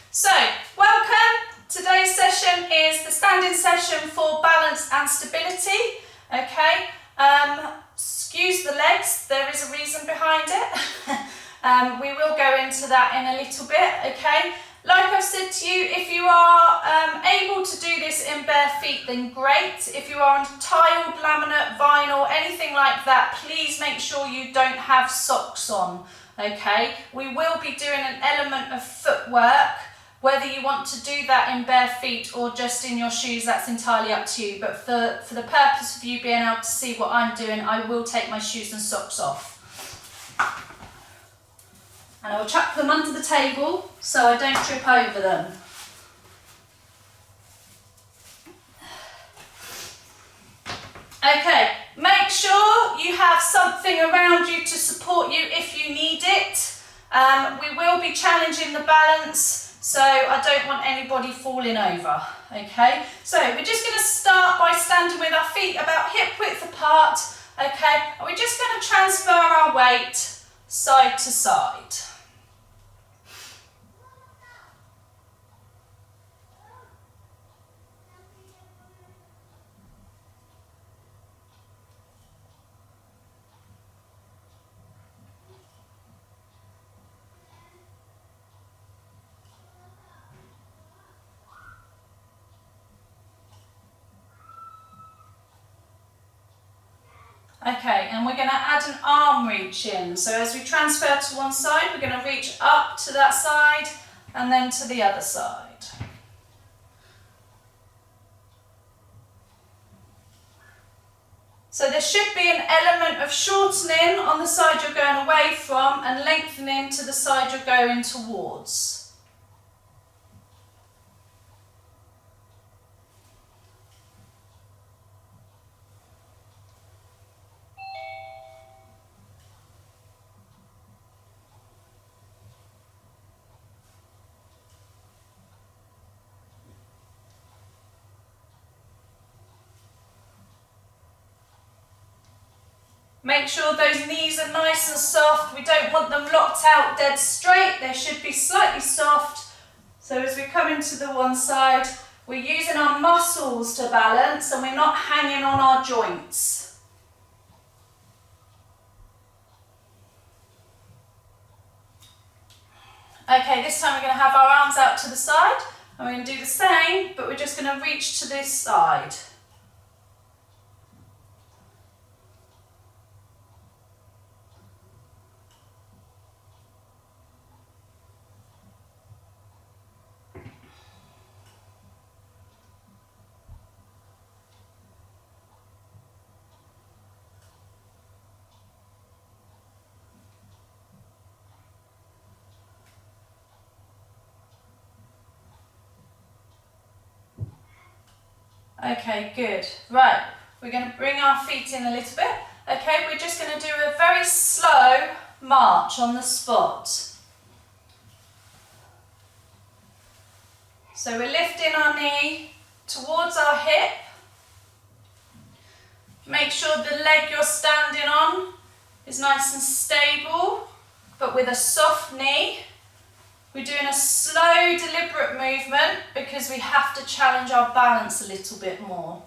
So, welcome. Today's session is the standing session for balance and stability. Okay, excuse the legs, there is a reason behind it. We will go into that in a little bit, okay. Like I've said to you, if you are able to do this in bare feet, then great. If you are on tiled, laminate, vinyl, anything like that, please make sure you don't have socks on, okay. We will be doing an element of footwork. Whether you want to do that in bare feet or just in your shoes, that's entirely up to you. But for the purpose of you being able to see what I'm doing, I will take my shoes and socks off. And I will chuck them under the table so I don't trip over them. Okay, make sure you have something around you to support you if you need it. We will be challenging the balance, so I don't want anybody falling over, okay? So we're just going to start by standing with our feet about hip width apart, okay? And we're just going to transfer our weight side to side. Okay, and we're going to add an arm reach in. So as we transfer to one side, we're going to reach up to that side and then to the other side. So there should be an element of shortening on the side you're going away from and lengthening to the side you're going towards. Make sure those knees are nice and soft. We don't want them locked out dead straight. They should be slightly soft. So as we come into the one side, we're using our muscles to balance and we're not hanging on our joints. Okay, this time we're going to have our arms out to the side. And we're going to do the same, but we're just going to reach to this side. Okay, good. Right, we're going to bring our feet in a little bit. Okay, we're just going to do a very slow march on the spot. So we're lifting our knee towards our hip. Make sure the leg you're standing on is nice and stable, but with a soft knee. We're doing a slow, deliberate movement because we have to challenge our balance a little bit more.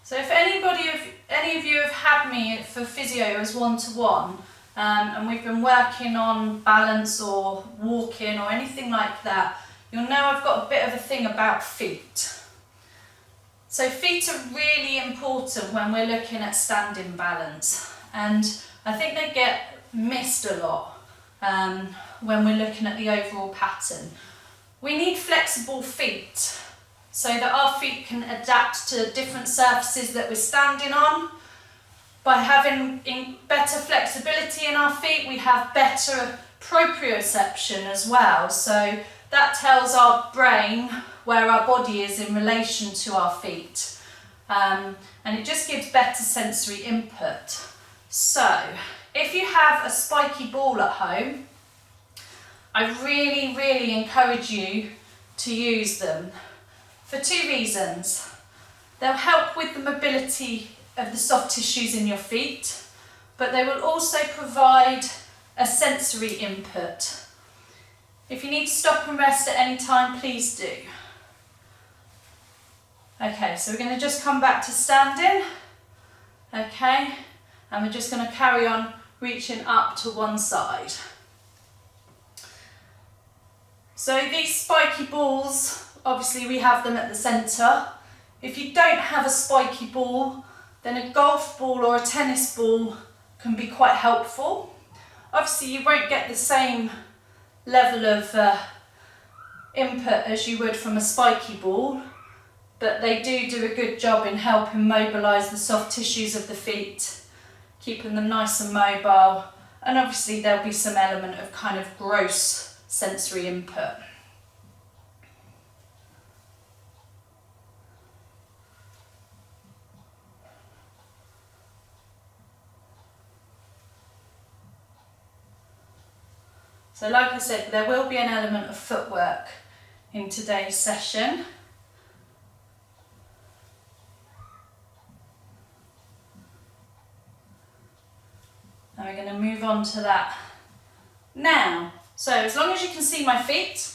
So if any of you have had me for physio as one-to-one, and we've been working on balance or walking or anything like that, you'll know I've got a bit of a thing about feet. So feet are really important when we're looking at standing balance, and I think they get missed a lot when we're looking at the overall pattern. We need flexible feet, so that our feet can adapt to different surfaces that we're standing on. By having better flexibility in our feet, we have better proprioception as well. So that tells our brain where our body is in relation to our feet. And it just gives better sensory input. So if you have a spiky ball at home, I really, really encourage you to use them for two reasons. They'll help with the mobility of the soft tissues in your feet, but they will also provide a sensory input. If you need to stop and rest at any time, please do. Okay, so we're going to just come back to standing. Okay, and we're just going to carry on reaching up to one side. So these spiky balls, obviously we have them at the centre. If you don't have a spiky ball, then a golf ball or a tennis ball can be quite helpful. Obviously you won't get the same level of input as you would from a spiky ball, but they do a good job in helping mobilise the soft tissues of the feet, keeping them nice and mobile, and obviously there'll be some element of kind of gross sensory input. So like I said, there will be an element of footwork in today's session. And we're going to move on to that now. So as long as you can see my feet,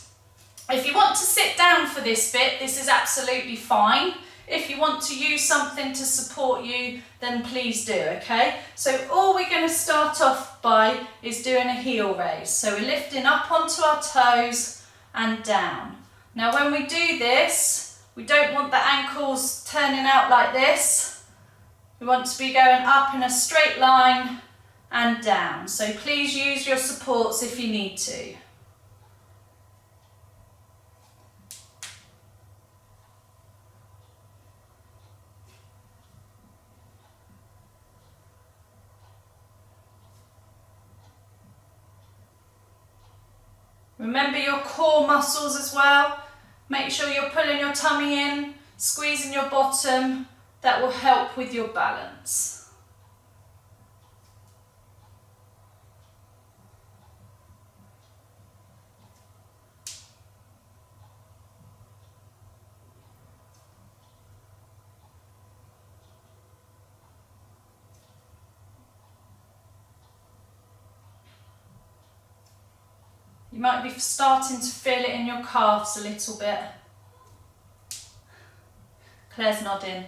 if you want to sit down for this bit, this is absolutely fine. If you want to use something to support you, then please do, okay? So all we're going to start off by is doing a heel raise. So we're lifting up onto our toes and down. Now when we do this, we don't want the ankles turning out like this. We want to be going up in a straight line and down. So please use your supports if you need to. Remember your core muscles as well. Make sure you're pulling your tummy in, squeezing your bottom. That will help with your balance. You might be starting to feel it in your calves a little bit. Claire's nodding.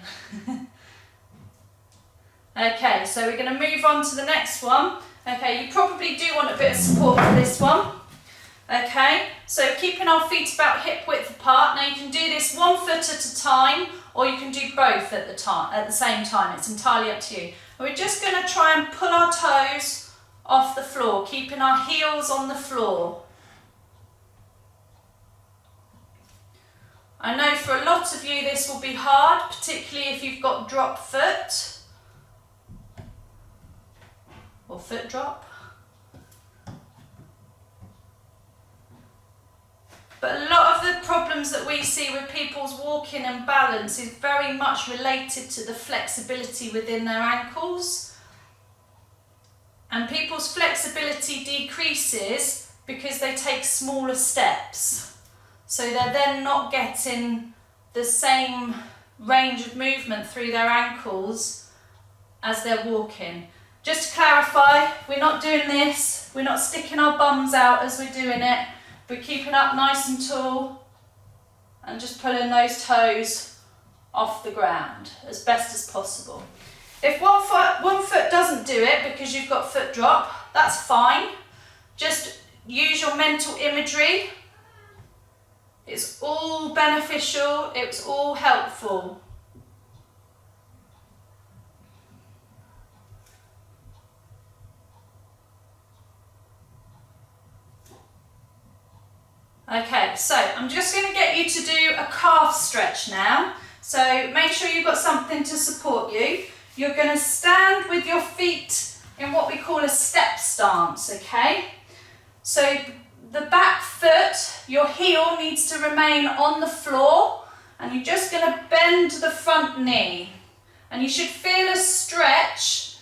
Okay, so we're going to move on to the next one. Okay, you probably do want a bit of support for this one. Okay, so keeping our feet about hip width apart. Now you can do this 1 foot at a time, or you can do both at the same time. It's entirely up to you. And we're just going to try and pull our toes off the floor, keeping our heels on the floor. I know for a lot of you this will be hard, particularly if you've got drop foot or foot drop. But a lot of the problems that we see with people's walking and balance is very much related to the flexibility within their ankles. And people's flexibility decreases because they take smaller steps. So they're then not getting the same range of movement through their ankles as they're walking. Just to clarify, we're not doing this, we're not sticking our bums out as we're doing it. We're keeping up nice and tall and just pulling those toes off the ground as best as possible. If one foot doesn't do it because you've got foot drop, that's fine. Just use your mental imagery. It's all beneficial, it's all helpful. Okay, so I'm just going to get you to do a calf stretch now. So make sure you've got something to support you. You're going to stand with your feet in what we call a step stance, okay? So the back foot, your heel needs to remain on the floor, and you're just going to bend the front knee. And you should feel a stretch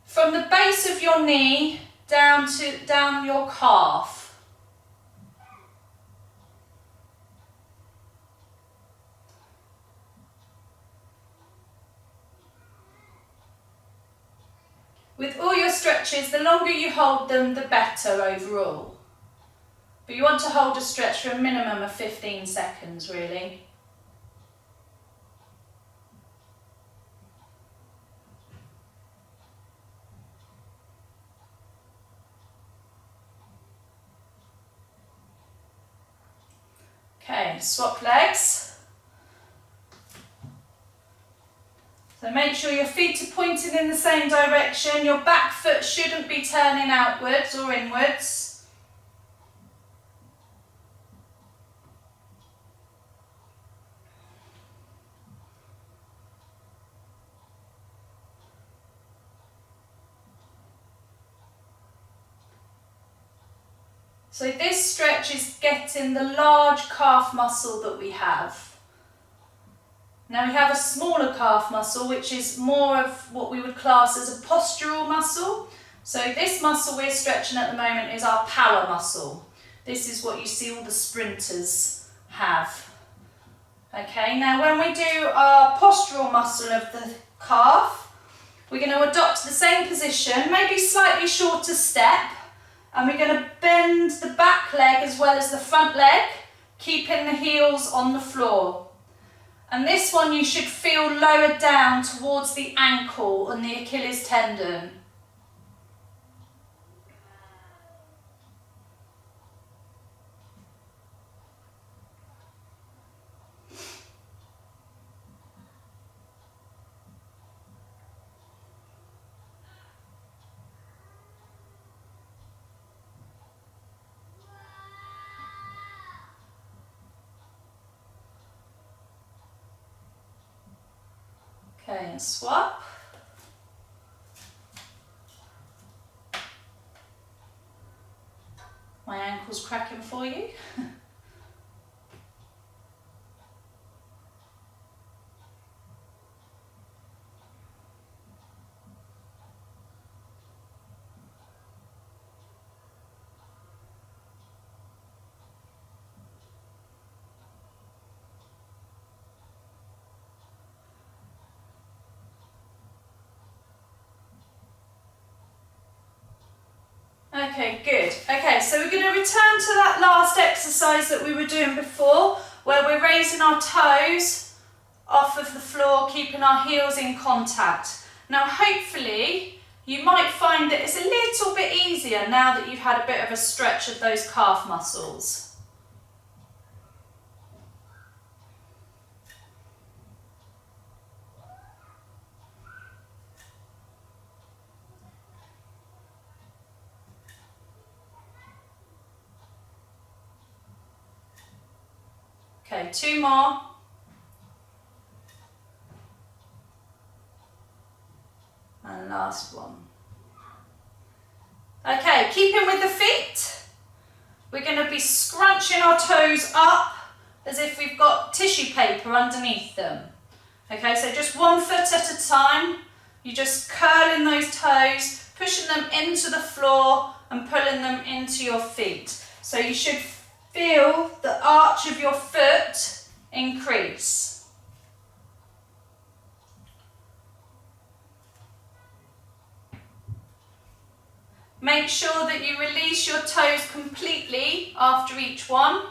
from the base of your knee down your calf. With all your stretches, the longer you hold them, the better overall. But you want to hold a stretch for a minimum of 15 seconds, really. Okay, swap legs. So make sure your feet are pointing in the same direction. Your back foot shouldn't be turning outwards or inwards. So this stretch is getting the large calf muscle that we have. Now we have a smaller calf muscle, which is more of what we would class as a postural muscle. So this muscle we're stretching at the moment is our power muscle. This is what you see all the sprinters have. Okay, now when we do our postural muscle of the calf, we're going to adopt the same position, maybe slightly shorter step, and we're going to bend the back leg as well as the front leg, keeping the heels on the floor. And this one you should feel lower down towards the ankle and the Achilles tendon. Okay, and swap. My ankle's cracking for you. Okay, good. Okay, so we're going to return to that last exercise that we were doing before, where we're raising our toes off of the floor, keeping our heels in contact. Now, hopefully, you might find that it's a little bit easier now that you've had a bit of a stretch of those calf muscles. Okay, two more. And last one. Okay, keeping with the feet, we're going to be scrunching our toes up as if we've got tissue paper underneath them. Okay, so just 1 foot at a time. You're just curling those toes, pushing them into the floor and pulling them into your feet. So you should feel the arch of your foot increase. Make sure that you release your toes completely after each one.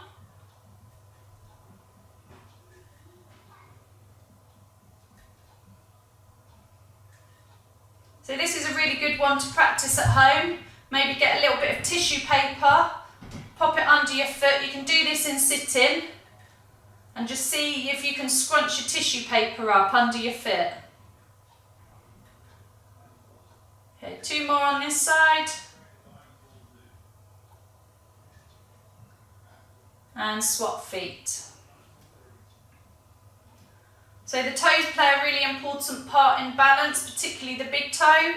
So this is a really good one to practice at home. Maybe get a little bit of tissue paper, pop it under your foot. You can do this in sitting and just see if you can scrunch your tissue paper up under your foot. Okay, two more on this side. And swap feet. So the toes play a really important part in balance, particularly the big toe.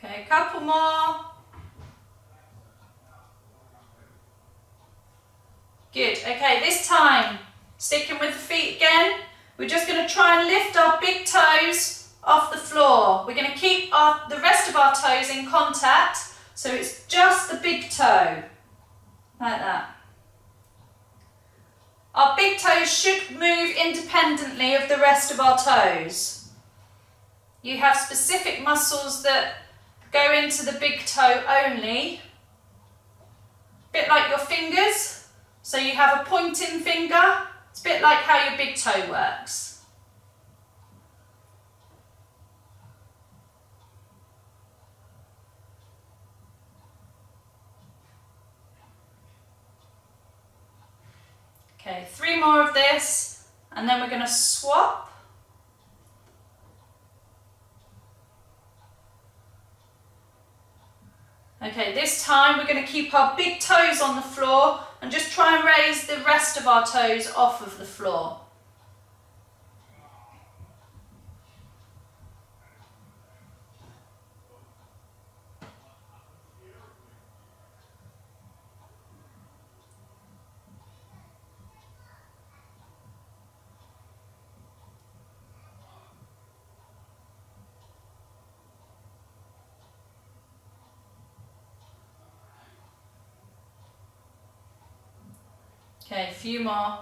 Okay, a couple more. Good. Okay, this time, sticking with the feet again, we're just going to try and lift our big toes off the floor. We're going to keep the rest of our toes in contact, so it's just the big toe, like that. Our big toes should move independently of the rest of our toes. You have specific muscles that go into the big toe only, a bit like your fingers. So you have a pointing finger, it's a bit like how your big toe works. Okay, 3 more of this, and then we're going to swap. Okay, this time we're going to keep our big toes on the floor and just try and raise the rest of our toes off of the floor. Okay, a few more.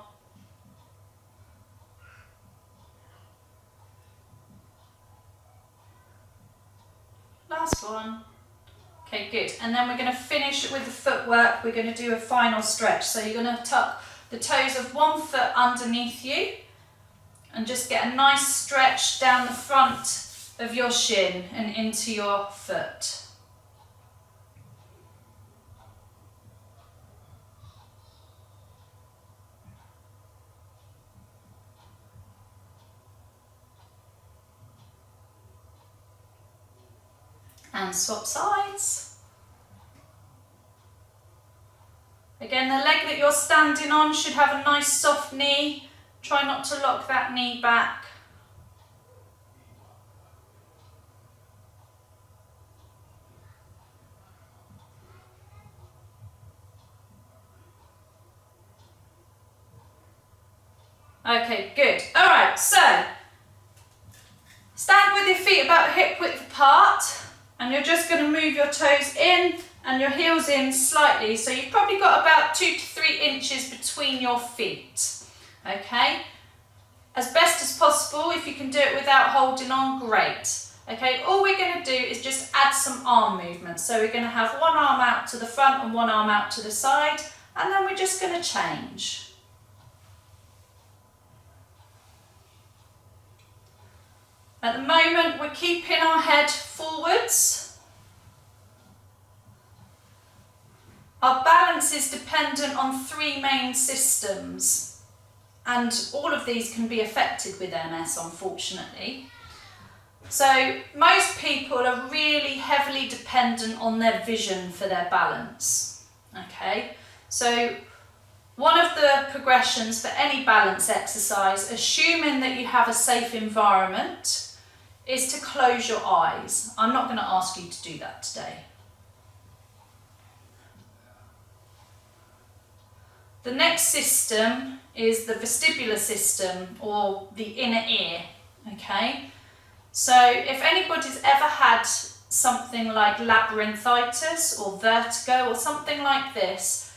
Last one. Okay, good. And then we're going to finish with the footwork. We're going to do a final stretch. So you're going to tuck the toes of one foot underneath you and just get a nice stretch down the front of your shin and into your foot. And swap sides. Again, the leg that you're standing on should have a nice soft knee. Try not to lock that knee back. Okay, good. All right, so stand with your feet about hip width apart. And you're just going to move your toes in and your heels in slightly. So you've probably got about 2 to 3 inches between your feet. Okay? As best as possible. If you can do it without holding on, great. Okay, all we're going to do is just add some arm movement. So we're going to have one arm out to the front and one arm out to the side. And then we're just going to change. At the moment, we're keeping our head forwards. Our balance is dependent on 3 main systems, and all of these can be affected with MS, unfortunately. So most people are really heavily dependent on their vision for their balance. Okay, so one of the progressions for any balance exercise, assuming that you have a safe environment, is to close your eyes. I'm not going to ask you to do that today. The next system is the vestibular system, or the inner ear, okay? So if anybody's ever had something like labyrinthitis or vertigo or something like this,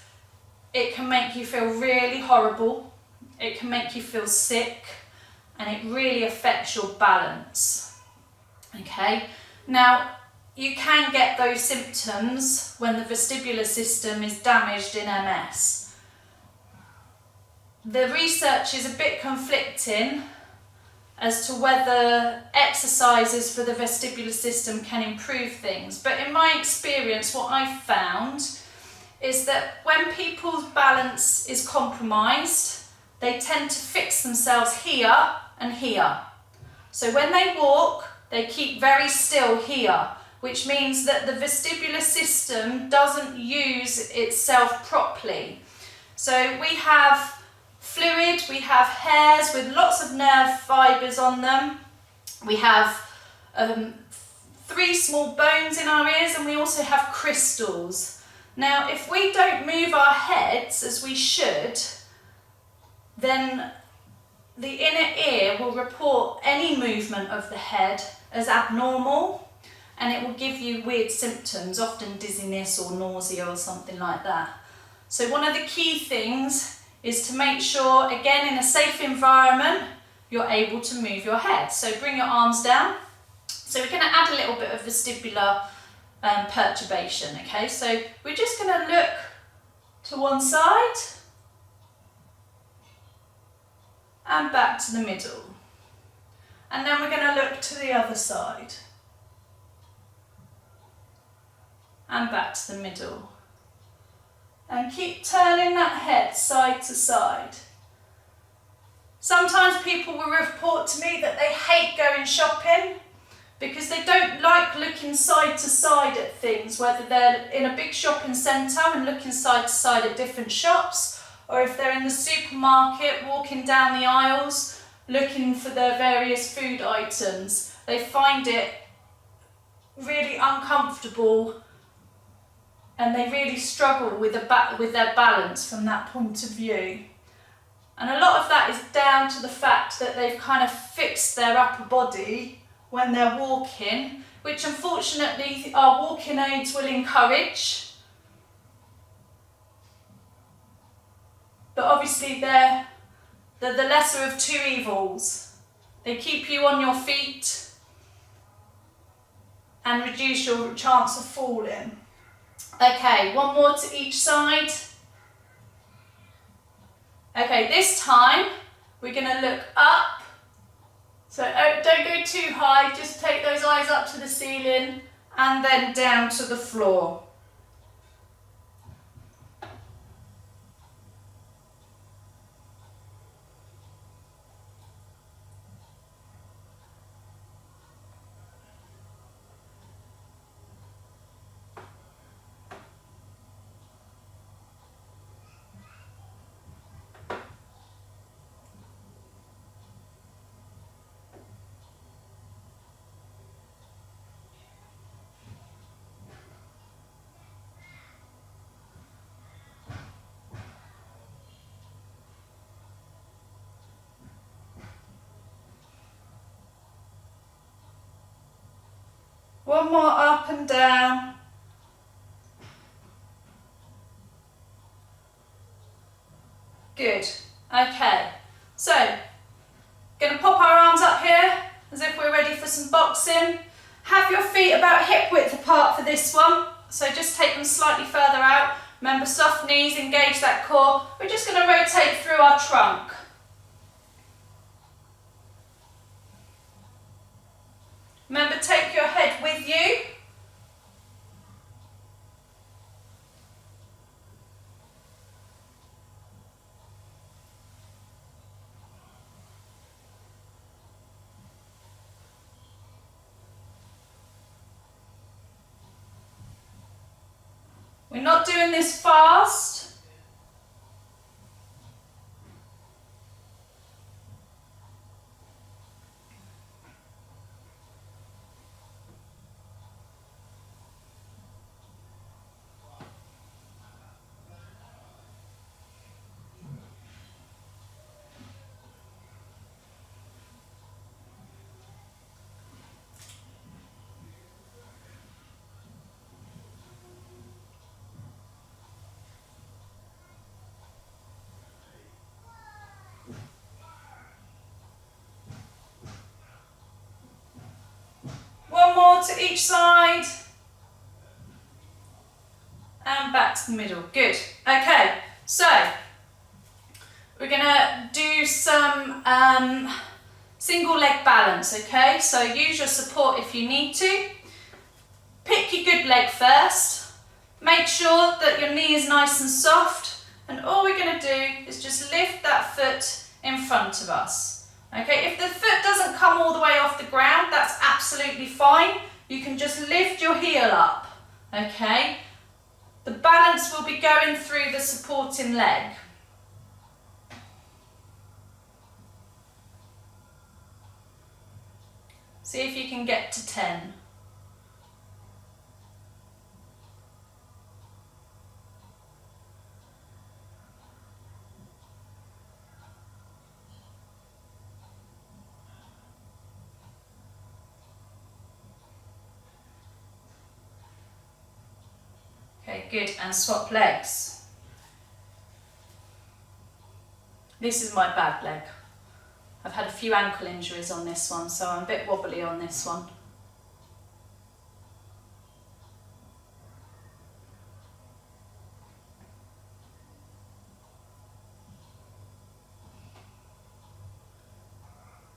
it can make you feel really horrible, it can make you feel sick, and it really affects your balance. Okay, now you can get those symptoms when the vestibular system is damaged in MS. The research is a bit conflicting as to whether exercises for the vestibular system can improve things, but in my experience what I've found is that when people's balance is compromised, they tend to fix themselves here and here. So when they walk, they keep very still here, which means that the vestibular system doesn't use itself properly. So we have fluid, we have hairs with lots of nerve fibres on them, we have 3 small bones in our ears, and we also have crystals. Now, if we don't move our heads as we should, then the inner ear will report any movement of the head as abnormal, and it will give you weird symptoms, often dizziness or nausea or something like that. So one of the key things is to make sure, again, in a safe environment, you're able to move your head. So bring your arms down. So we're going to add a little bit of vestibular perturbation, okay? So we're just going to look to one side and back to the middle. And then we're going to look to the other side and back to the middle. And keep turning that head side to side. Sometimes people will report to me that they hate going shopping because they don't like looking side to side at things, whether they're in a big shopping centre and looking side to side at different shops, or if they're in the supermarket walking down the aisles looking for their various food items. They find it really uncomfortable and they really struggle with their balance from that point of view. And a lot of that is down to the fact that they've kind of fixed their upper body when they're walking, which unfortunately our walking aids will encourage. But obviously they're the lesser of two evils. They keep you on your feet and reduce your chance of falling. Okay, one more to each side. Okay, this time we're going to look up. So don't go too high, just take those eyes up to the ceiling and then down to the floor. One more up and down. Good. Okay. So, going to pop our arms up here as if we're ready for some boxing. Have your feet about hip width apart for this one. So just take them slightly further out. Remember, soft knees, engage that core. We're just going to rotate through our trunk. Remember, take your head with you. We're not doing this fast. One more to each side. And back to the middle. Good. Okay, so we're going to do some single leg balance, okay? So use your support if you need to. Pick your good leg first. Make sure that your knee is nice and soft. And all we're going to do is just lift that foot in front of us. Okay, if the foot doesn't come all the way off the ground, that's absolutely fine. You can just lift your heel up, okay? The balance will be going through the supporting leg. See if you can get to 10. Okay, good, and swap legs. This is my bad leg. I've had a few ankle injuries on this one, so I'm a bit wobbly on this one.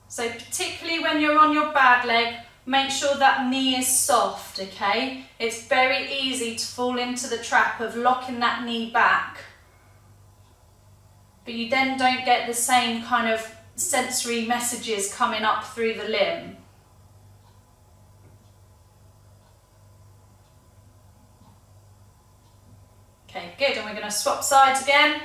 So particularly when you're on your bad leg, make sure that knee is soft, okay? It's very easy to fall into the trap of locking that knee back, but you then don't get the same kind of sensory messages coming up through the limb. Okay, good, and we're going to swap sides again.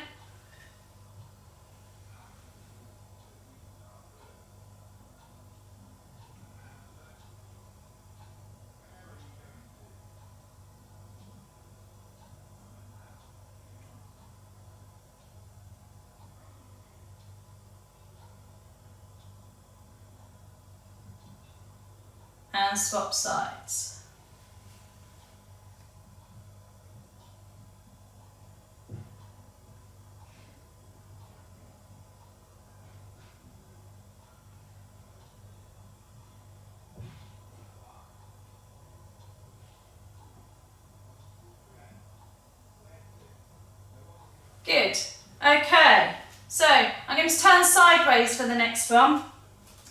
And swap sides. Good. Okay, so I'm going to turn sideways for the next one.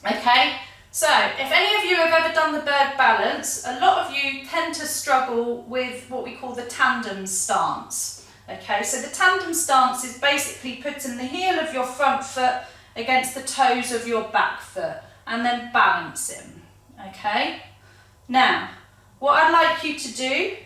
Okay, so if any of you have ever done the bird balance, a lot of you tend to struggle with what we call the tandem stance. Okay, so the tandem stance is basically putting the heel of your front foot against the toes of your back foot and then balancing. Okay, now what I'd like you to do,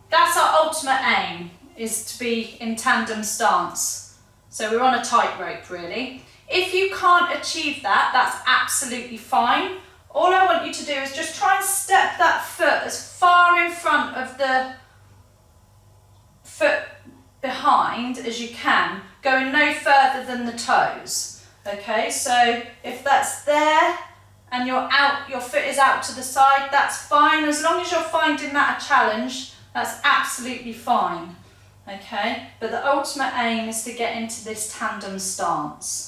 that's our ultimate aim, is to be in tandem stance. So we're on a tightrope really. If you can't achieve that, that's absolutely fine. All I want you to do is just try and step that foot as far in front of the foot behind as you can, going no further than the toes. Okay, so if that's there and you're out, your foot is out to the side, that's fine. As long as you're finding that a challenge, that's absolutely fine. Okay, but the ultimate aim is to get into this tandem stance.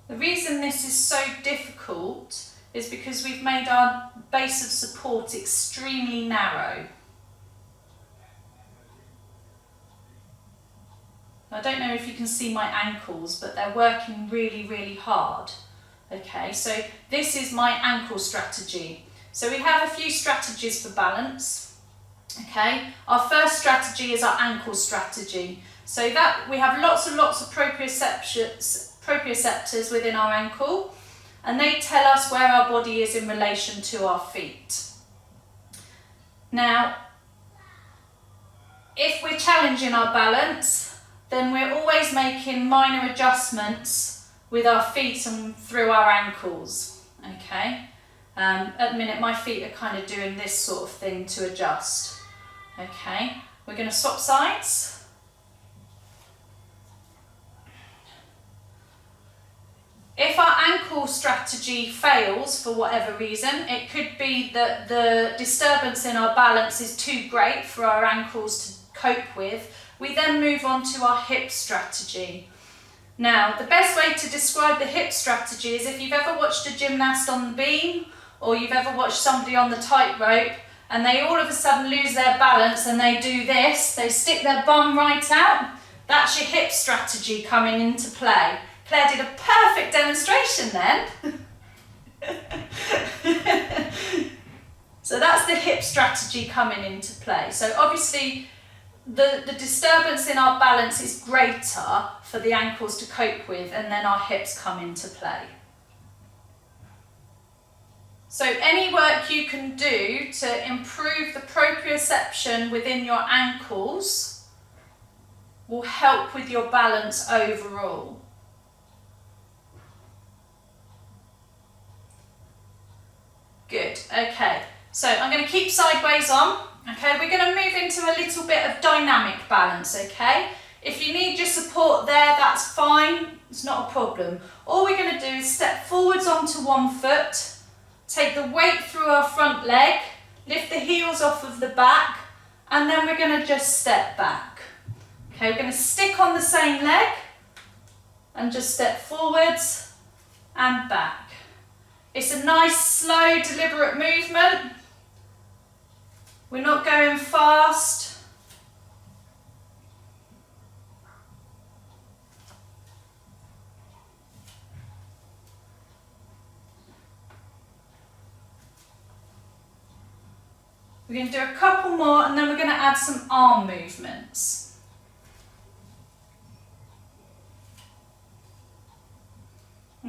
The reason this is so difficult is because we've made our base of support extremely narrow. I don't know if you can see my ankles, but they're working really, really hard. Okay, so this is my ankle strategy. So we have a few strategies for balance. Okay, our first strategy is our ankle strategy. So that we have lots and lots of proprioceptors within our ankle, and they tell us where our body is in relation to our feet. Now, if we're challenging our balance, then we're always making minor adjustments with our feet and through our ankles, okay? At the minute my feet are kind of doing this sort of thing to adjust, okay? We're going to swap sides. If our ankle strategy fails for whatever reason, it could be that the disturbance in our balance is too great for our ankles to cope with. We then move on to our hip strategy. Now, the best way to describe the hip strategy is if you've ever watched a gymnast on the beam, or you've ever watched somebody on the tightrope, and they all of a sudden lose their balance and they do this, they stick their bum right out, that's your hip strategy coming into play. Claire did a perfect demonstration then. So that's the hip strategy coming into play. So obviously, the disturbance in our balance is greater for the ankles to cope with, and then our hips come into play. So any work you can do to improve the proprioception within your ankles will help with your balance overall. Good, okay. So I'm going to keep sideways on. Okay, we're going to move into a little bit of dynamic balance, okay? If you need your support there, that's fine, it's not a problem. All we're going to do is step forwards onto one foot, take the weight through our front leg, lift the heels off of the back, and then we're going to just step back. Okay, we're going to stick on the same leg and just step forwards and back. It's a nice, slow, deliberate movement. We're not going fast. We're going to do a couple more and then we're going to add some arm movements.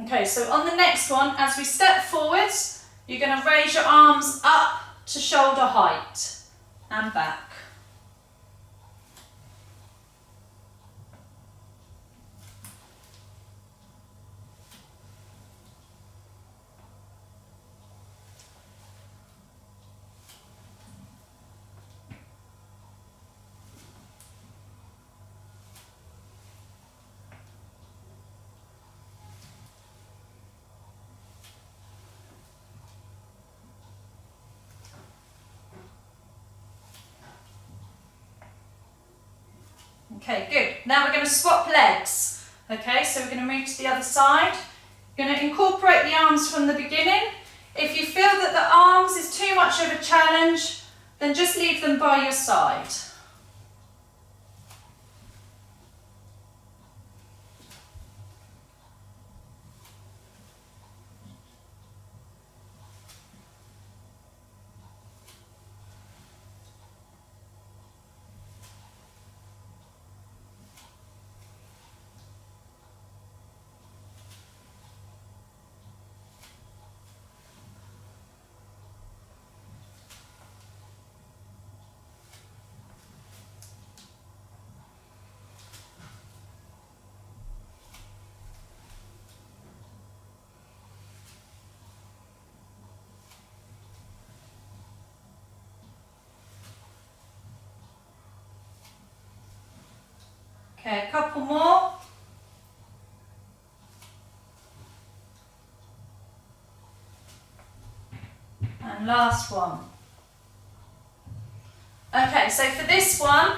Okay, so on the next one, as we step forwards, you're going to raise your arms up to shoulder height and back. Okay, good. Now we're going to swap legs. Okay, so we're going to move to the other side. You're going to incorporate the arms from the beginning. If you feel that the arms is too much of a challenge, then just leave them by your side. Okay, a couple more. And last one. Okay, so for this one,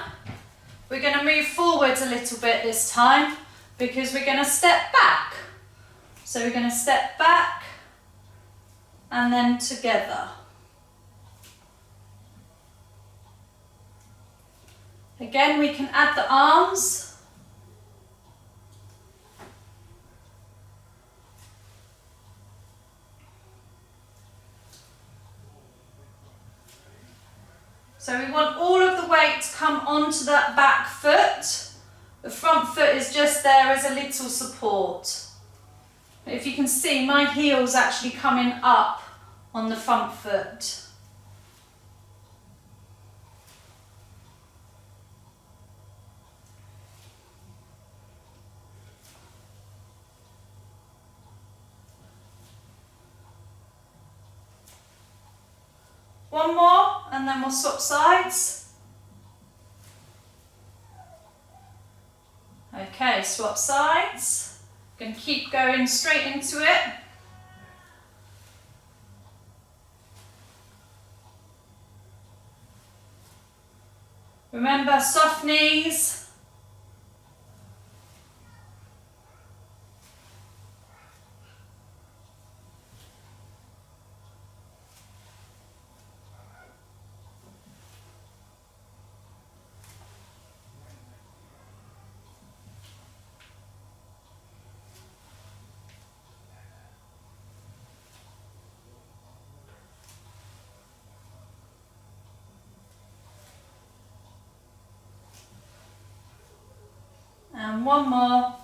we're going to move forwards a little bit this time because we're going to step back. So we're going to step back and then together. Again, we can add the arms. So we want all of the weight to come onto that back foot. The front foot is just there as a little support. If you can see, my heel's actually coming up on the front foot. One more and then we'll swap sides. Okay, swap sides. Going to keep going straight into it. Remember, soft knees. And one more.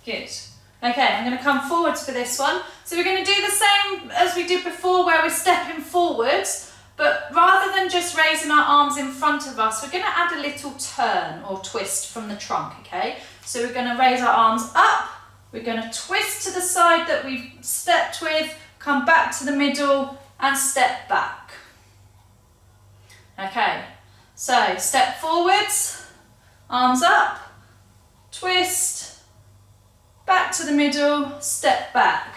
Good. Okay, I'm going to come forwards for this one. So we're going to do the same as we did before where we're stepping forwards, but rather than just raising our arms in front of us, we're going to add a little turn or twist from the trunk, okay? So we're going to raise our arms up, we're going to twist to the side that we've stepped with, come back to the middle and step back. Okay. So step forwards, arms up, twist, back to the middle, step back.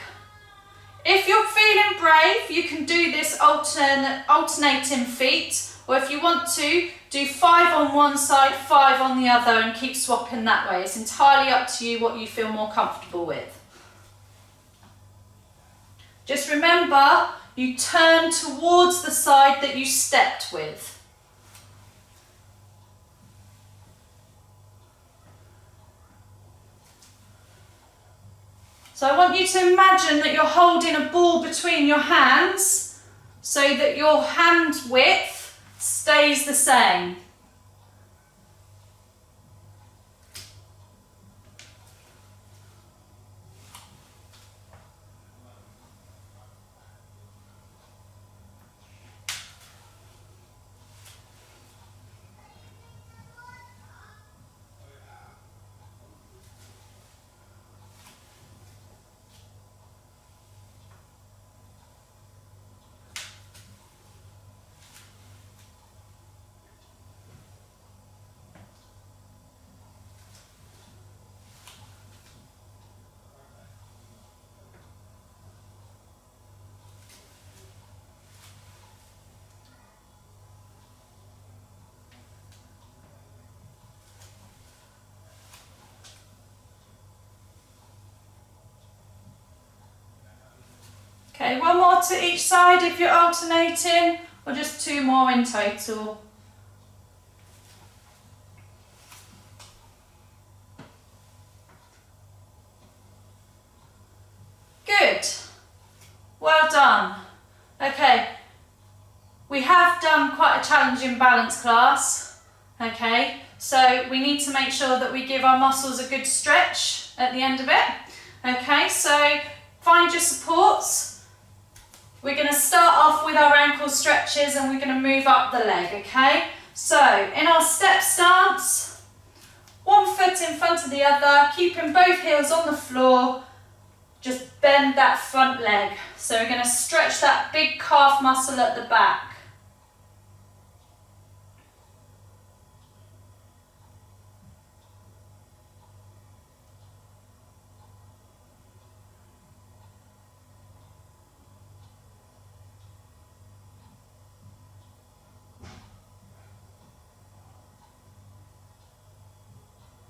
If you're feeling brave, you can do this alternating feet, or if you want to, do 5 on one side, 5 on the other, and keep swapping that way. It's entirely up to you what you feel more comfortable with. Just remember, you turn towards the side that you stepped with. So I want you to imagine that you're holding a ball between your hands so that your hand width stays the same. Okay, one more to each side if you're alternating, or just 2 more in total. Good. Well done. Okay, we have done quite a challenging balance class. Okay, so we need to make sure that we give our muscles a good stretch at the end of it. Okay, so find your supports. We're going to start off with our ankle stretches and we're going to move up the leg, okay? So, in our step stance, one foot in front of the other, keeping both heels on the floor, just bend that front leg. So we're going to stretch that big calf muscle at the back.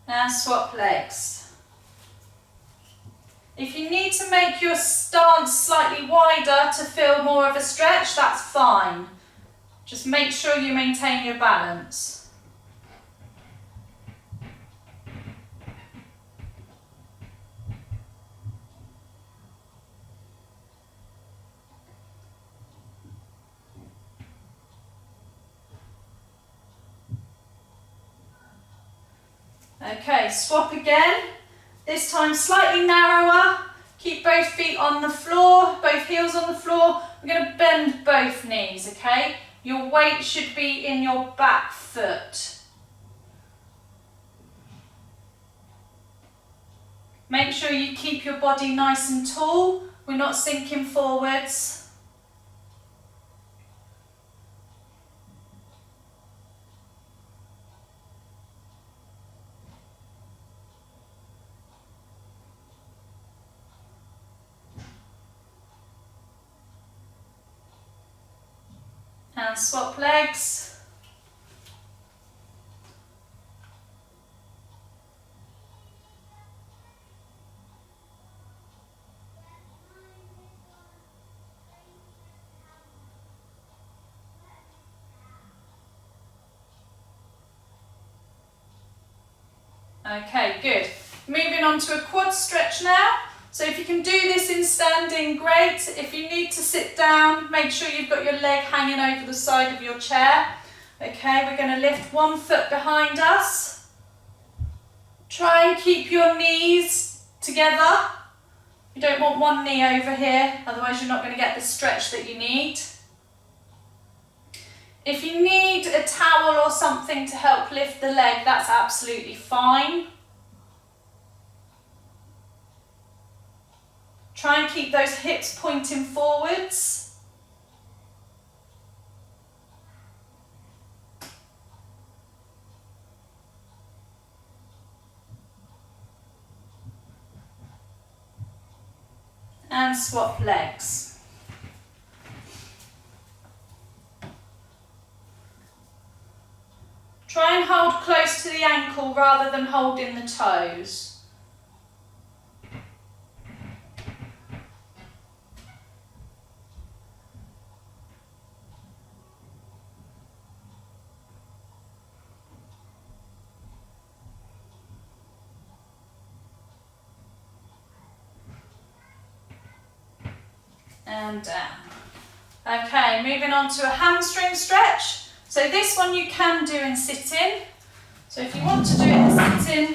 And swap legs. If you need to make your stance slightly wider to feel more of a stretch, that's fine. Just make sure you maintain your balance. Okay, swap again. This time slightly narrower. Keep both feet on the floor, both heels on the floor. We're going to bend both knees, okay? Your weight should be in your back foot. Make sure you keep your body nice and tall. We're not sinking forwards. And swap legs. Okay, good. Moving on to a quad stretch now. So if you can do this in standing, great. If you need to sit down, make sure you've got your leg hanging over the side of your chair. Okay, we're going to lift one foot behind us. Try and keep your knees together. You don't want one knee over here, otherwise you're not going to get the stretch that you need. If you need a towel or something to help lift the leg, that's absolutely fine. Try and keep those hips pointing forwards. and swap legs. Try and hold close to the ankle rather than holding the toes. And down. Okay, moving on to a hamstring stretch. So this one you can do in sitting. So if you want to do it in sitting,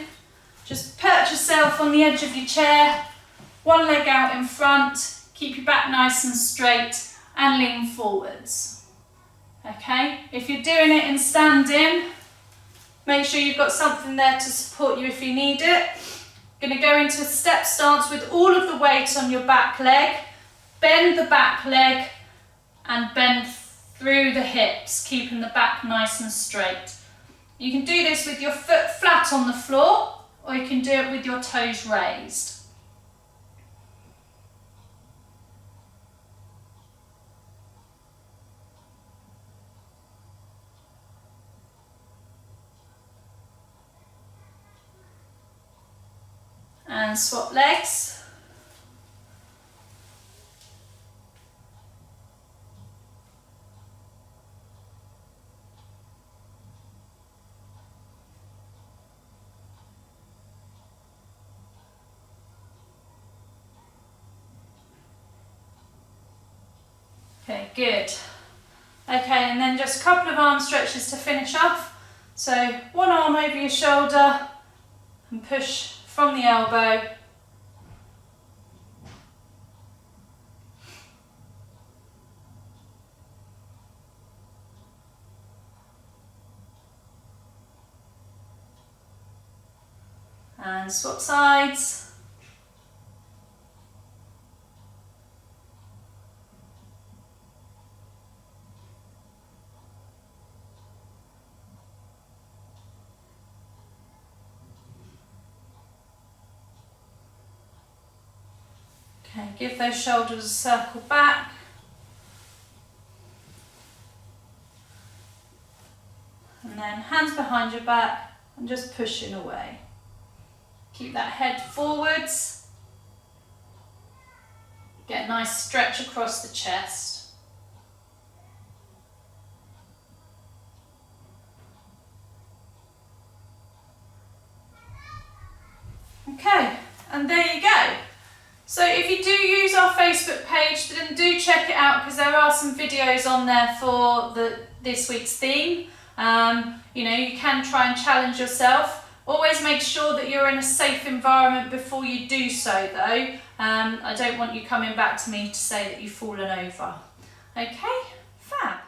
just perch yourself on the edge of your chair, one leg out in front, keep your back nice and straight and lean forwards. Okay, if you're doing it in standing, make sure you've got something there to support you if you need it. Going to go into a step stance with all of the weight on your back leg. Bend the back leg and bend through the hips, keeping the back nice and straight. You can do this with your foot flat on the floor, or you can do it with your toes raised. And swap legs. Okay, good. Okay, and then just a couple of arm stretches to finish off. So one arm over your shoulder and push from the elbow. And swap sides. Okay, give those shoulders a circle back. And then hands behind your back and just pushing away. Keep that head forwards. Get a nice stretch across the chest. Okay, and there you go. So if you do use our Facebook page, then do check it out because there are some videos on there for this week's theme. You know, you can try and challenge yourself. Always make sure that you're in a safe environment before you do so though. I don't want you coming back to me to say that you've fallen over. Okay, fab.